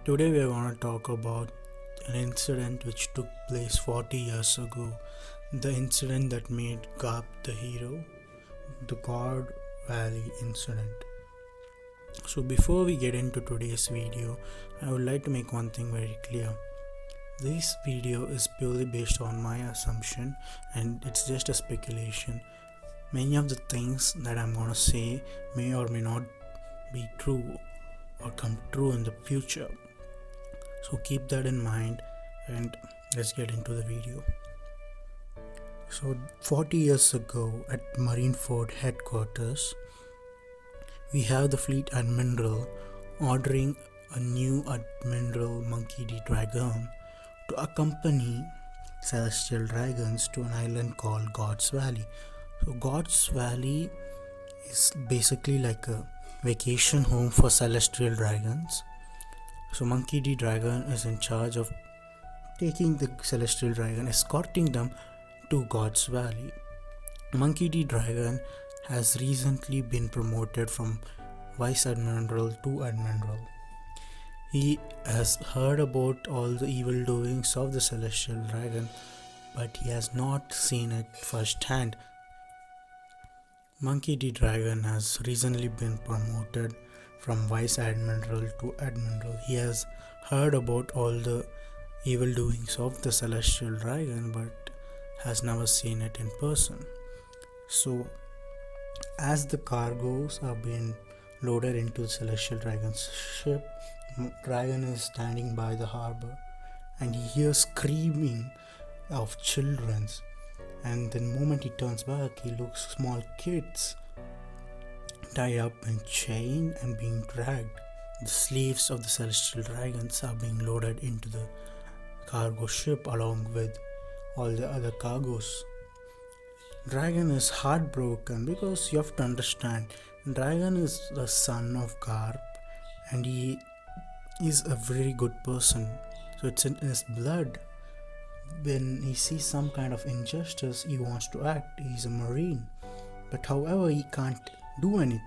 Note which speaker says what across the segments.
Speaker 1: Today we are going to talk about an incident which took place 40 years ago. The incident that made Garp the hero, the God Valley incident. So before we get into today's video, I would like to make one thing very clear. This video is purely based on my assumption and it's just a speculation. Many of the things that I'm going to say may or may not be true or come true in the future. So keep that in mind and let's get into the video. So 40 years ago at Marineford headquarters, we have the fleet admiral ordering a new admiral Monkey D. Dragon to accompany celestial dragons to an island called God's Valley. So God's Valley is basically like a vacation home for celestial dragons. So Monkey D. Dragon is in charge of taking the celestial dragon, escorting them to God's Valley. Monkey D. Dragon has recently been promoted from Vice Admiral to Admiral. He has heard about all the evil doings of the celestial dragon, but he has not seen it firsthand. Monkey D. Dragon has recently been promoted from Vice Admiral to Admiral. He has heard about all the evil doings of the celestial dragon but has never seen it in person. So as the cargoes are being loaded into the celestial dragon's ship, Dragon is standing by the harbor and he hears screaming of children, and the moment he turns back he looks small kids tied up in chain and being dragged. The slaves of the celestial dragons are being loaded into the cargo ship along with all the other cargoes. Dragon is heartbroken because you have to understand, Dragon is the son of Garp and he is a very good person. So it's in his blood. When he sees some kind of injustice, he wants to act. He's a marine. But however, he can't do anything.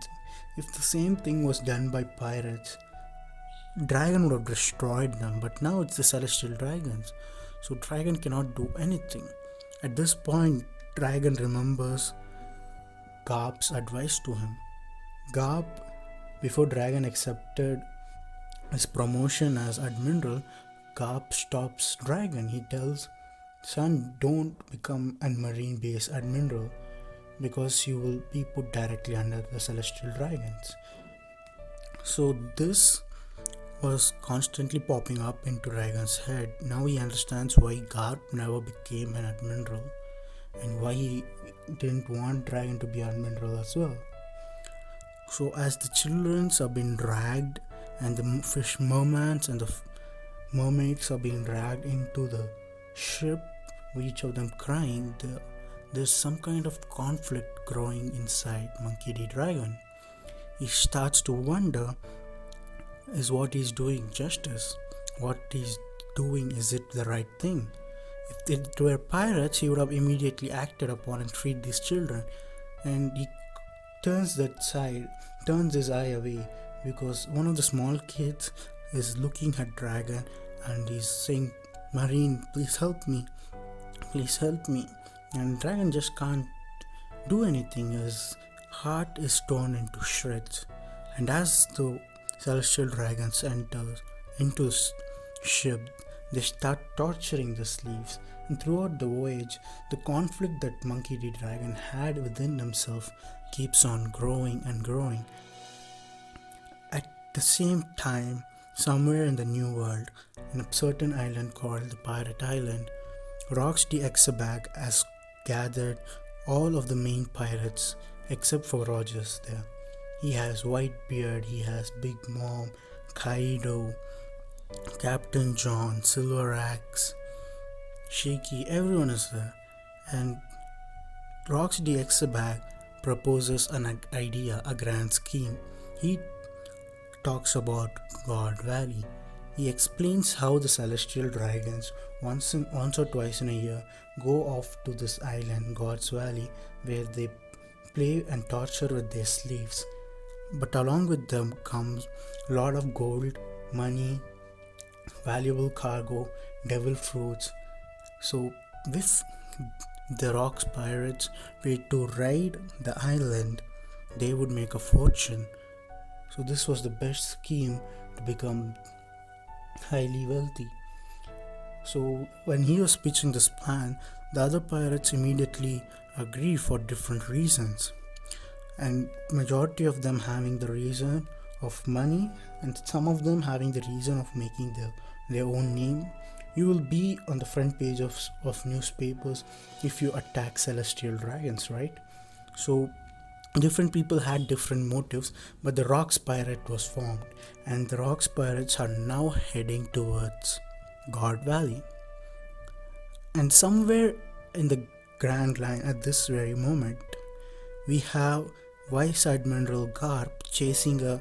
Speaker 1: If the same thing was done by pirates, Dragon would have destroyed them, but now it's the celestial dragons, so Dragon cannot do anything. At this point, Dragon remembers Garp's advice to him. Garp, before Dragon accepted his promotion as Admiral, Garp stops Dragon. He tells, "Son, don't become a marine base Admiral, because you will be put directly under the celestial dragons." So this was constantly popping up into Dragon's head. Now he understands why Garp never became an admiral and why he didn't want Dragon to be admiral as well. So as the children are being dragged and the fish mermaids and the mermaids are being dragged into the ship, each of them crying, there's some kind of conflict growing inside Monkey D. Dragon. He starts to wonder, is what he's doing justice? What he's doing, is it the right thing? If it were pirates, he would have immediately acted upon and freed these children. And he turns his eye away because one of the small kids is looking at Dragon and he's saying, "Marine, please help me. Please help me." And Dragon just can't do anything. His heart is torn into shreds. And as the celestial dragons enter into the ship, they start torturing the slaves. And throughout the voyage, the conflict that Monkey D. Dragon had within himself keeps on growing and growing. At the same time, somewhere in the New World, in a certain island called the Pirate Island, Rox the Exabag has gathered all of the main pirates except for Rogers there. He has Whitebeard, he has Big Mom, Kaido, Captain John, Silver Axe, Shaky, everyone is there. And Rox the Exabag proposes an idea, a grand scheme. He talks about God Valley. He explains how the celestial dragons once or twice in a year go off to this island, God's Valley, where they play and torture with their slaves. But along with them comes a lot of gold, money, valuable cargo, devil fruits. So if the Rocks pirates were to raid the island, they would make a fortune. So this was the best scheme to become highly wealthy. So when he was pitching this plan, the other pirates immediately agreed for different reasons, and majority of them having the reason of money, and some of them having the reason of making their own name. You will be on the front page of newspapers if you attack celestial dragons, right? So different people had different motives, but the Rocks Pirate was formed, and the Rocks Pirates are now heading towards God Valley. And somewhere in the Grand Line at this very moment, we have Vice Admiral Garp chasing a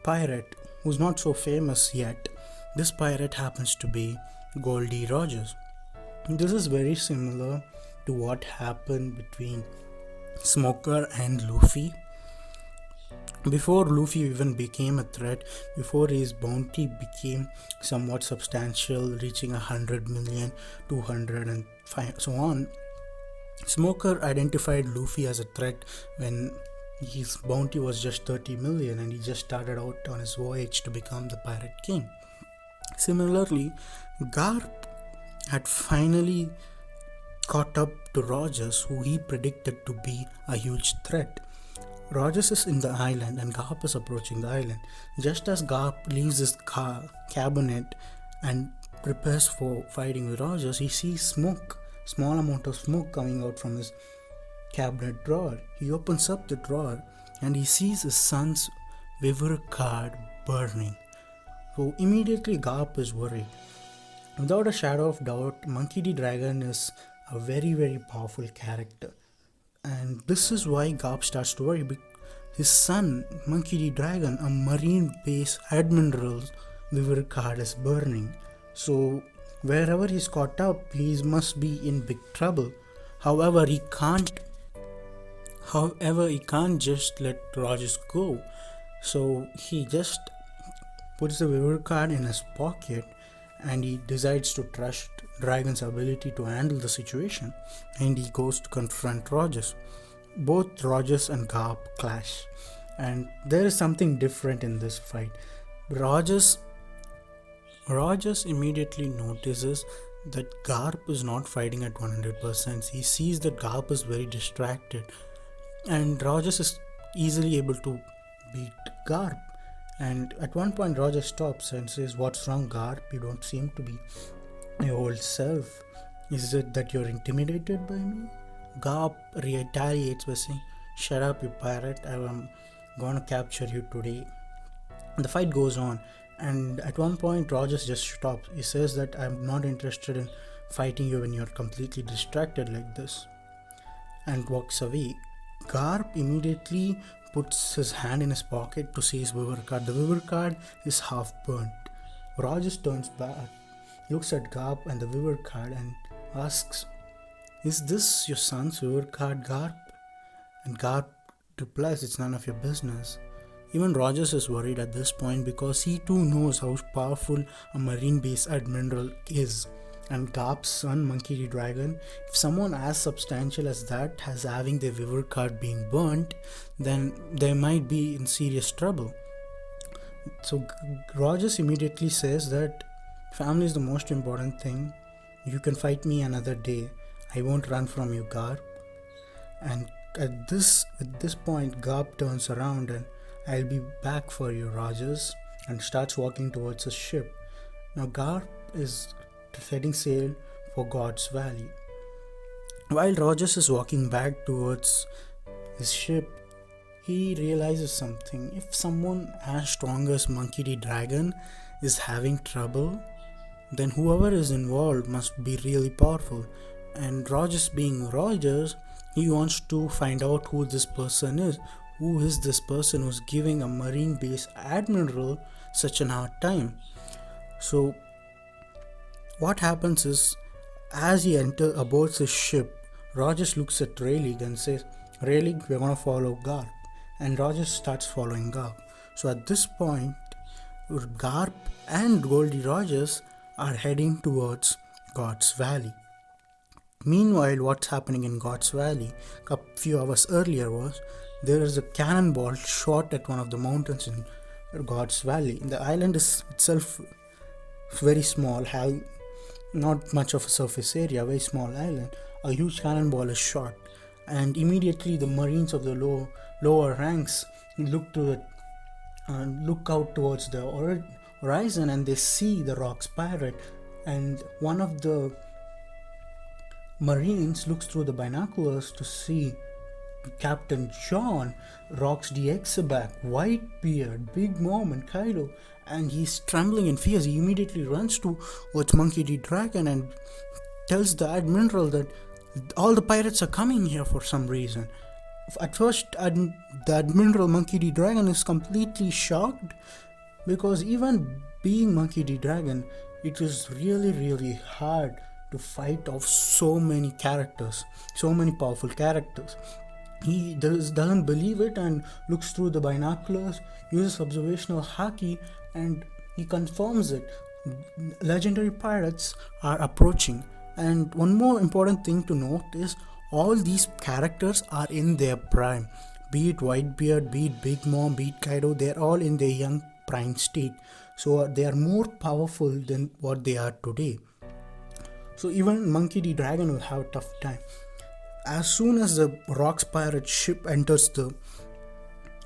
Speaker 1: pirate who's not so famous yet. This pirate happens to be Goldie Rogers. This is very similar to what happened between Smoker and Luffy. Before Luffy even became a threat, before his bounty became somewhat substantial, reaching 100 million, 200 and so on, Smoker identified Luffy as a threat when his bounty was just 30 million and he just started out on his voyage to become the Pirate King. Similarly, Garp had finally caught up to Rogers, who he predicted to be a huge threat. Rogers is in the island and Garp is approaching the island. Just as Garp leaves his cabinet and prepares for fighting with Rogers, he sees small amount of smoke coming out from his cabinet drawer. He opens up the drawer and he sees his son's Viver card burning. So immediately Garp is worried. Without a shadow of doubt, Monkey D. Dragon is a very, very powerful character. And this is why Garp starts to worry. His son, Monkey D. Dragon, a marine base admiral's Viver card is burning. So wherever he's caught up, he must be in big trouble. However, he can't just let Rogers go. So he just puts the Viver card in his pocket and he decides to trust Dragon's ability to handle the situation, and he goes to confront Rogers. Both Rogers and Garp clash, and there is something different in this fight. Rogers immediately notices that Garp is not fighting at 100%. He sees that Garp is very distracted, and Rogers is easily able to beat Garp. And at one point Rogers stops and says, "What's wrong, Garp? You don't seem to be your old self. Is it that you're intimidated by me?" Garp retaliates by saying, "Shut up, you pirate. I'm gonna capture you today." The fight goes on, and at one point Rogers just stops. He says that I'm not interested in fighting you when you're completely distracted like this, and walks away. Garp immediately puts his hand in his pocket to see his Viver card. The Viver card is half burnt. Rogers turns back, looks at Garp and the Viver card and asks, "Is this your son's Viver card, Garp?" And Garp replies, "It's none of your business." Even Rogers is worried at this point because he too knows how powerful a marine base admiral is. And Garp's son, Monkey D. Dragon, if someone as substantial as that has having their Viver card being burnt, then they might be in serious trouble. So Rogers immediately says that family is the most important thing. You can fight me another day. I won't run from you, Garp. And at this point, Garp turns around and, "I'll be back for you, Rogers," and starts walking towards his ship. Now Garp is setting sail for God's Valley. While Rogers is walking back towards his ship, he realizes something. If someone as strong as Monkey D. Dragon is having trouble, then whoever is involved must be really powerful. And Rogers being Rogers, he wants to find out who this person is. Who is this person who's giving a marine base admiral such an hard time? So what happens is, as he aboards his ship, Rogers looks at Rayleigh and says, "Rayleigh, we're gonna follow Garp." And Rogers starts following Garp. So at this point, Garp and Goldie Rogers are heading towards God's Valley. Meanwhile, what's happening in God's Valley a few hours earlier was there is a cannonball shot at one of the mountains in God's Valley. The island is itself very small, having not much of a surface area, very small island. A huge cannonball is shot, and immediately the Marines of the lower ranks look out towards the horizon, and they see the Rocks pirate, and one of the Marines looks through the binoculars to see Captain John, Rock's DX back, Whitebeard, Big Mom, and Kaido, and he's trembling in fear. He immediately runs towards Monkey D. Dragon and tells the Admiral that all the pirates are coming here for some reason. At first, the Admiral Monkey D. Dragon is completely shocked because even being Monkey D. Dragon, it is really, really hard to fight off so many characters, so many powerful characters. He doesn't believe it and looks through the binoculars, uses observational haki, and he confirms it. Legendary pirates are approaching. And one more important thing to note is all these characters are in their prime. Be it Whitebeard, be it Big Mom, be it Kaido, they're all in their young prime state. So they are more powerful than what they are today. So even Monkey D. Dragon will have a tough time. As soon as the Rocks pirate ship enters the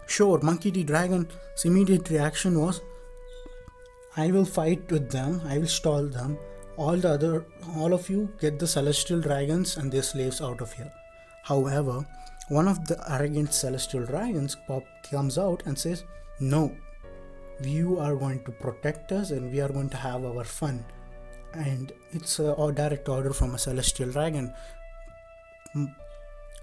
Speaker 1: shore, Monkey D. Dragon's immediate reaction was, I will fight with them, I will stall them. All of you get the celestial dragons and their slaves out of here. However, one of the arrogant celestial dragons comes out and says, no, you are going to protect us and we are going to have our fun. And it's a direct order from a celestial dragon.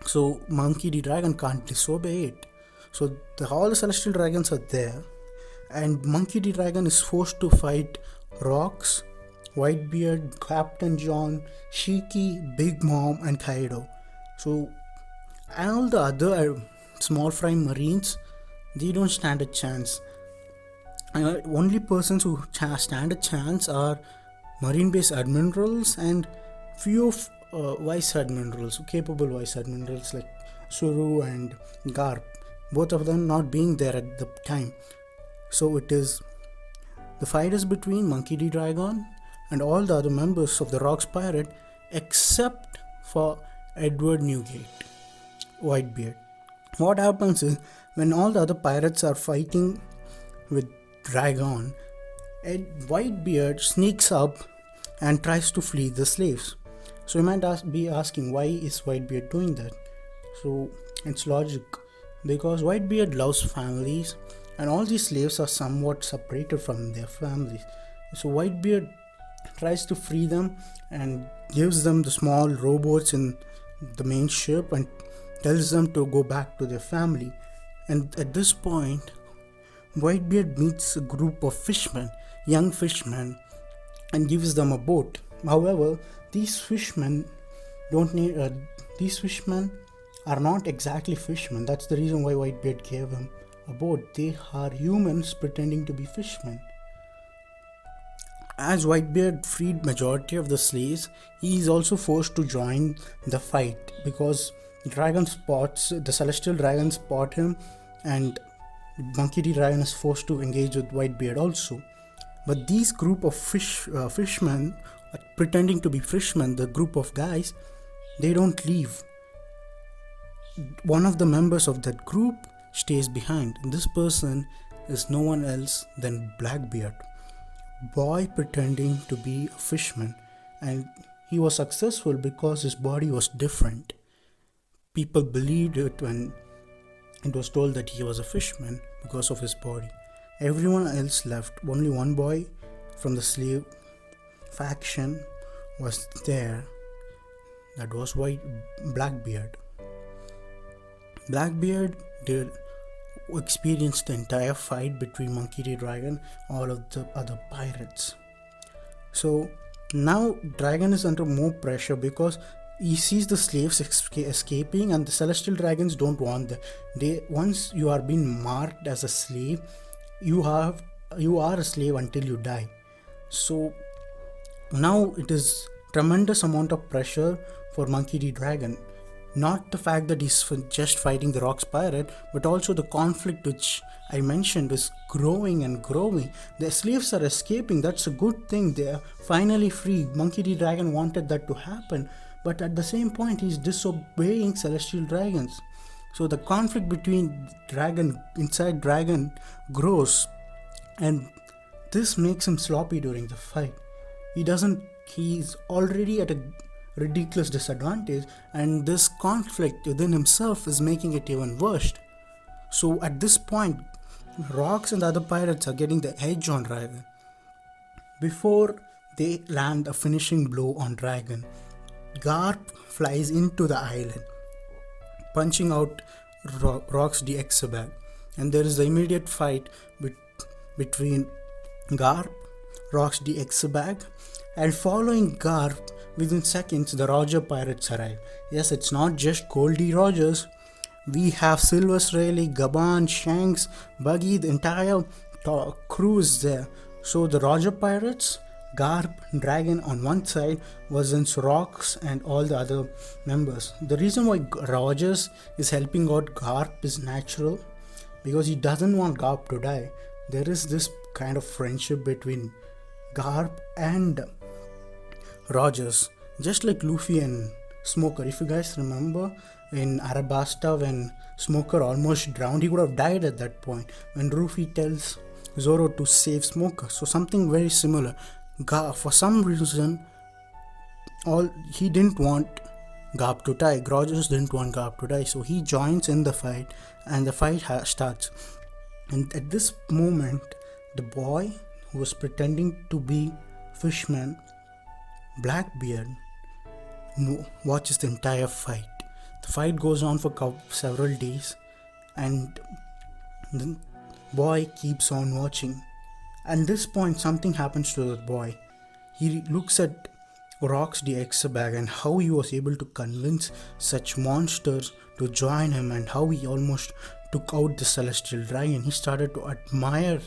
Speaker 1: So Monkey D. Dragon can't disobey it. So all the celestial dragons are there, and Monkey D. Dragon is forced to fight Rocks, Whitebeard, Captain John, Shiki, Big Mom, and Kaido. So and all the other small fry marines, they don't stand a chance. Only persons who stand a chance are marine base admirals and few of vice admirals, capable vice admirals like Suru and Garp, both of them not being there at the time. So the fight is between Monkey D. Dragon and all the other members of the Rocks Pirate except for Edward Newgate, Whitebeard. What happens is when all the other pirates are fighting with Dragon, Whitebeard sneaks up and tries to flee the slaves. So you might be asking, why is Whitebeard doing that? So it's logic, because Whitebeard loves families and all these slaves are somewhat separated from their families. So Whitebeard tries to free them and gives them the small rowboats in the main ship and tells them to go back to their family. And at this point, Whitebeard meets a group of fishermen, young fishermen, and gives them a boat. However, these fishermen are not exactly fishermen. That's the reason why Whitebeard gave him a boat. They are humans pretending to be fishermen. As Whitebeard freed majority of the slaves, he is also forced to join the fight because the celestial dragon spot him, and Monkey D. Dragon is forced to engage with Whitebeard also. But these group of fishermen, pretending to be fishermen, the group of guys, they don't leave. One of the members of that group stays behind, and this person is no one else than Blackbeard, boy pretending to be a fisherman, and he was successful because his body was different. People believed it when it was told that he was a fisherman because of his body. Everyone else left. Only one boy from the slave faction was there. That was Blackbeard. Blackbeard experienced the entire fight between Monkey D. Dragon and all of the other pirates. So now Dragon is under more pressure because he sees the slaves escaping, and the celestial dragons don't want them. Once you are being marked as a slave, you have you are a slave until you die. So now it is tremendous amount of pressure for Monkey D. Dragon. Not the fact that he's just fighting the Rocks Pirate, but also the conflict which I mentioned is growing and growing. The slaves are escaping, that's a good thing. They are finally free. Monkey D. Dragon wanted that to happen, but at the same point, he's disobeying celestial dragons. So the conflict between dragon inside dragon grows, and this makes him sloppy during the fight. He's already at a ridiculous disadvantage, and this conflict within himself is making it even worse. So at this point, Rocks and the other pirates are getting the edge on Dragon. Before they land a finishing blow on Dragon, Garp flies into the island, punching out Rocks the Exabag, and there is the immediate fight between Garp, Rocks the Exabag, and following Garp, within seconds the Roger pirates arrive. Yes, it's not just Goldie Rogers. We have Silver Rayleigh, Gaban, Shanks, Buggy, the entire crew is there. So the Roger pirates, Garp, Dragon on one side versus Rocks and all the other members. The reason why Rogers is helping out Garp is natural, because he doesn't want Garp to die. There is this kind of friendship between Garp and Rogers, just like Luffy and Smoker. If you guys remember in Arabasta, when Smoker almost drowned, he would have died at that point when Luffy tells Zoro to save Smoker. So something very similar. For some reason, he didn't want Garp to die. Rogers didn't want Garp to die, so he joins in the fight, and the fight starts. And at this moment, the boy who was pretending to be Fishman, Blackbeard, watches the entire fight. The fight goes on for several days, and the boy keeps on watching. At this point, something happens to the boy. He looks at Rocks the Exabag and how he was able to convince such monsters to join him, and how he almost took out the Celestial Dragon. He started to admire.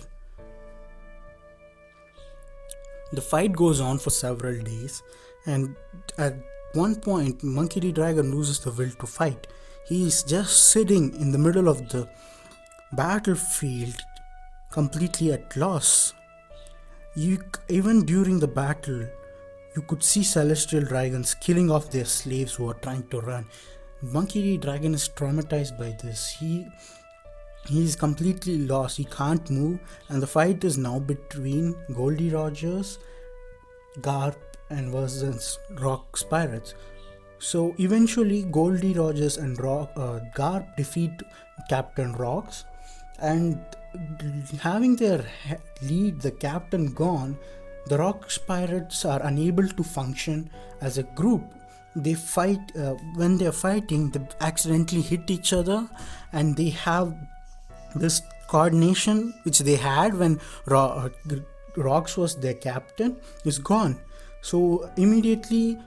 Speaker 1: The fight goes on for several days, and at one point, Monkey D. Dragon loses the will to fight. He is just sitting in the middle of the battlefield, completely at loss. Even during the battle, you could see Celestial Dragons killing off their slaves who are trying to run. Monkey D. Dragon is traumatized by this. He is completely lost. He can't move, and the fight is now between Goldie Rogers, Garp, and versus Rocks Pirates. So eventually, Goldie Rogers and Garp defeat Captain Rocks, and having their lead, the captain, gone, the Rocks Pirates are unable to function as a group. They fight. When they're fighting, they accidentally hit each other, and they have this coordination which they had when Rocks was their captain is gone. So immediately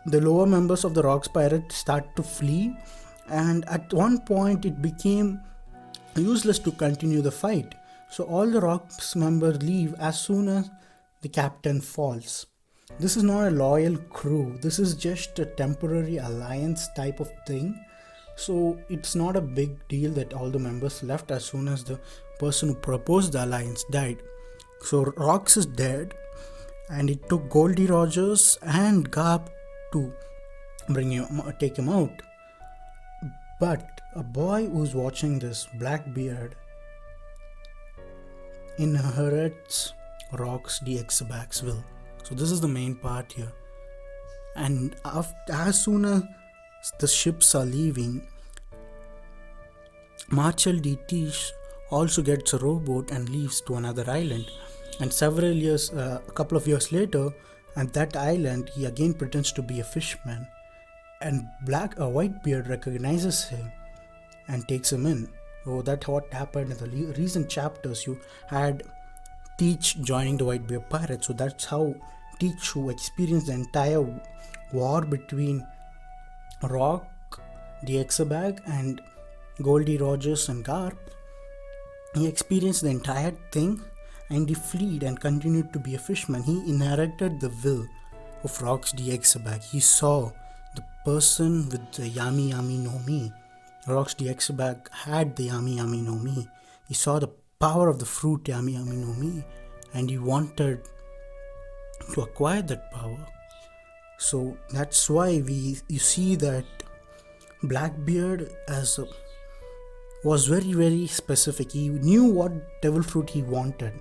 Speaker 1: the lower members of the Rocks Pirates start to flee, and at one point it became useless to continue the fight. So all the Rocks members leave as soon as the captain falls. This is not a loyal crew. This is just a temporary alliance type of thing. So it's not a big deal that all the members left as soon as the person who proposed the alliance died. So Rocks is dead, and it took Goldie Rogers and Garp to take him out. But a boy who's watching this, Blackbeard, inherits Rocks the Exabag's will. So this is the main part here. And as soon as the ships are leaving, Marshall D. Tish also gets a rowboat and leaves to another island. And a couple of years later, at that island, he again pretends to be a fisherman, and Whitebeard recognizes him and takes him in. Oh, that's what happened in the recent chapters. You had Teach joining the Whitebeard Pirates, so that's how Teach, who experienced the entire war between Rock, the Exabag, and Goldie Rogers and Garp, he experienced the entire thing. and he fled and continued to be a fisherman. He inherited the will of Rox the Exabag. He saw the person with the Yami Yami no Mi. Rox the Exabag had the Yami Yami no Mi. He saw the power of the fruit Yami Yami no Mi, and he wanted to acquire that power. So that's why you see that Blackbeard was very very specific. He knew what devil fruit he wanted.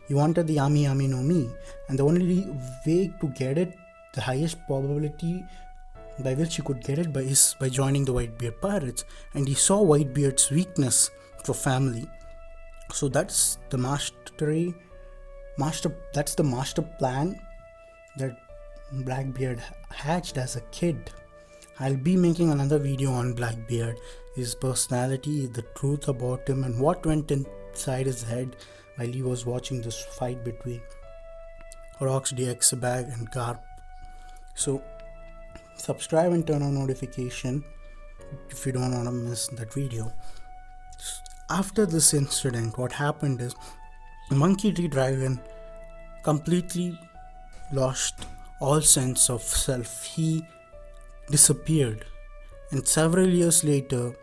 Speaker 1: He wanted the Yami Yami no Mi, and the only way to get it, the highest probability by which he could get it is by joining the Whitebeard pirates. And he saw Whitebeard's weakness for family. So that's the master plan that Blackbeard hatched as a kid. I'll be making another video on Blackbeard, his personality, the truth about him, and what went inside his head while he was watching this fight between Rox the Exabag and Garp. So subscribe and turn on notification if you don't want to miss that video. After this incident, what happened is Monkey D. Dragon completely lost all sense of self. He disappeared, and several years later